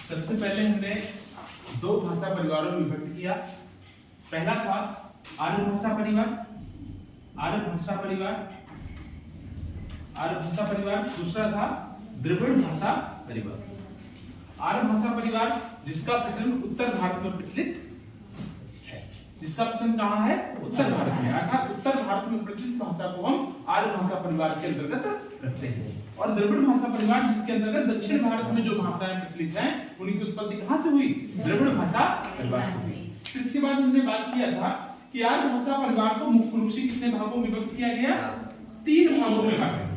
सबसे पहले हमने दो भाषा परिवारों में विभक्त किया। पहला था आर्य भाषा परिवार, दूसरा था द्रविड़ भाषा परिवार। आर्य भाषा परिवार जिसका प्रचलन उत्तर भारत में प्रचलित है, जिसका प्रचलन कहाँ है? उत्तर भारत में, अर्थात उत्तर भारत में प्रचलित भाषा को हम आर्य भाषा परिवार के अंतर्गत रखते हैं। और द्रविड़ भाषा परिवार जिसके अंतर्गत दक्षिण भारत में जो भाषाएं प्रचलित हैं उनकी उत्पत्ति कहाँ से हुई? द्रविड़ भाषा परिवार से हुई। फिर इसके बाद हमने बात किया था कि आर्य भाषा परिवार को मुख्य रूप से कितने भागों में विभक्त किया गया? 3 भागों में बांटा गया।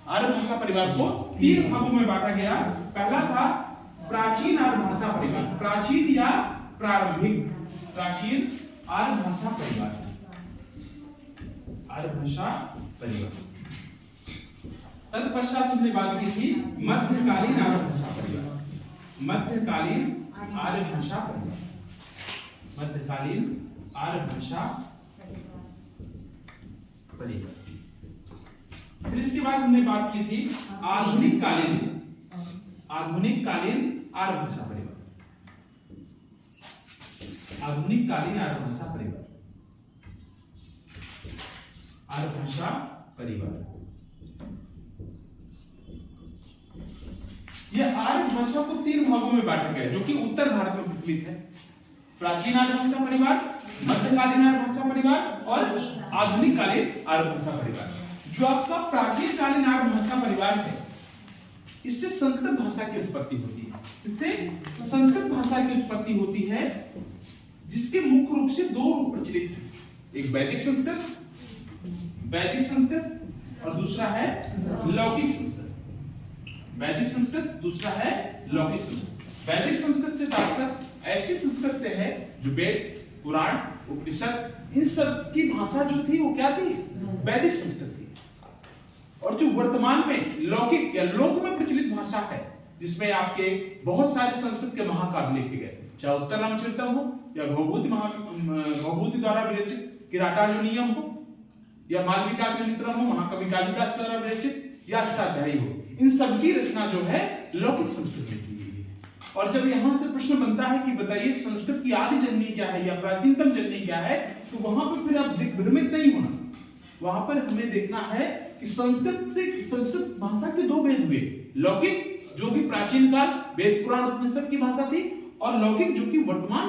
आर्य भाषा परिवार को 3 भागों में बांटा गया। पहला था प्राचीन आर्य भाषा परिवार, प्राचीन या प्रारंभिक प्राचीन आर्य भाषा परिवार, आर्य भाषा परिवार। तत्पश्चात हमने बात की थी मध्यकालीन आर्य भाषा परिवार, मध्यकालीन आर्य भाषा परिवार, मध्यकालीन आर्य भाषा परिवार। फिर इसके बाद हमने बात की थी आधुनिक कालीन आर्य भाषा परिवार, आधुनिक कालीन आर्य भाषा परिवार, आर्य भाषा परिवार। यह आर्य भाषा को 3 भागों में बांटा गया जो कि उत्तर भारत में प्रचलित है। प्राचीन आर्य भाषा परिवार, मध्यकालीन आर्य भाषा परिवार और आधुनिक कालीन आर्य भाषा परिवार। जो आपका प्राचीन कालीन आर्य भाषा परिवार है, इससे संस्कृत भाषा की उत्पत्ति होती है, इससे संस्कृत भाषा की उत्पत्ति होती है, जिसके मुख्य रूप से 2 रूप प्रचलित हैं। एक वैदिक संस्कृत और दूसरा है लौकिक संस्कृत। वैदिक संस्कृत, दूसरा है लौकिक संस्कृत। वैदिक संस्कृत से तात्पर्य ऐसी संस्कृत से है जो वेद, पुराण, उपनिषद इन सब की भाषा जो थी वो क्या थी? वैदिक संस्कृत थी। और जो वर्तमान में लौकिक या लोक में प्रचलित भाषा है, जिसमें आपके बहुत सारे संस्कृत के महाकाव्य लिखे गए, चाहे उत्तर रामचरितम हो या भौभूति द्वारा विरचित किरातार्जुनीयम हो या मालविका हो, महाकवि कालिदास द्वारा विरचित या अष्टाध्यायी हो, इन सब की रचना जो है लौकिक संस्कृत में की गई है। और जब यहां से प्रश्न बनता है कि बताइए संस्कृत की आदि जननी क्या है या प्राचीनतम जननी क्या है, तो वहां पर फिर आप भ्रमित नहीं होना। वहां पर हमें देखना है कि संस्कृत भाषा के 2 भेद हुए, लौकिक जो कि प्राचीन काल वेद पुराण उपनिषद की भाषा थी और लौकिक जो कि वर्तमान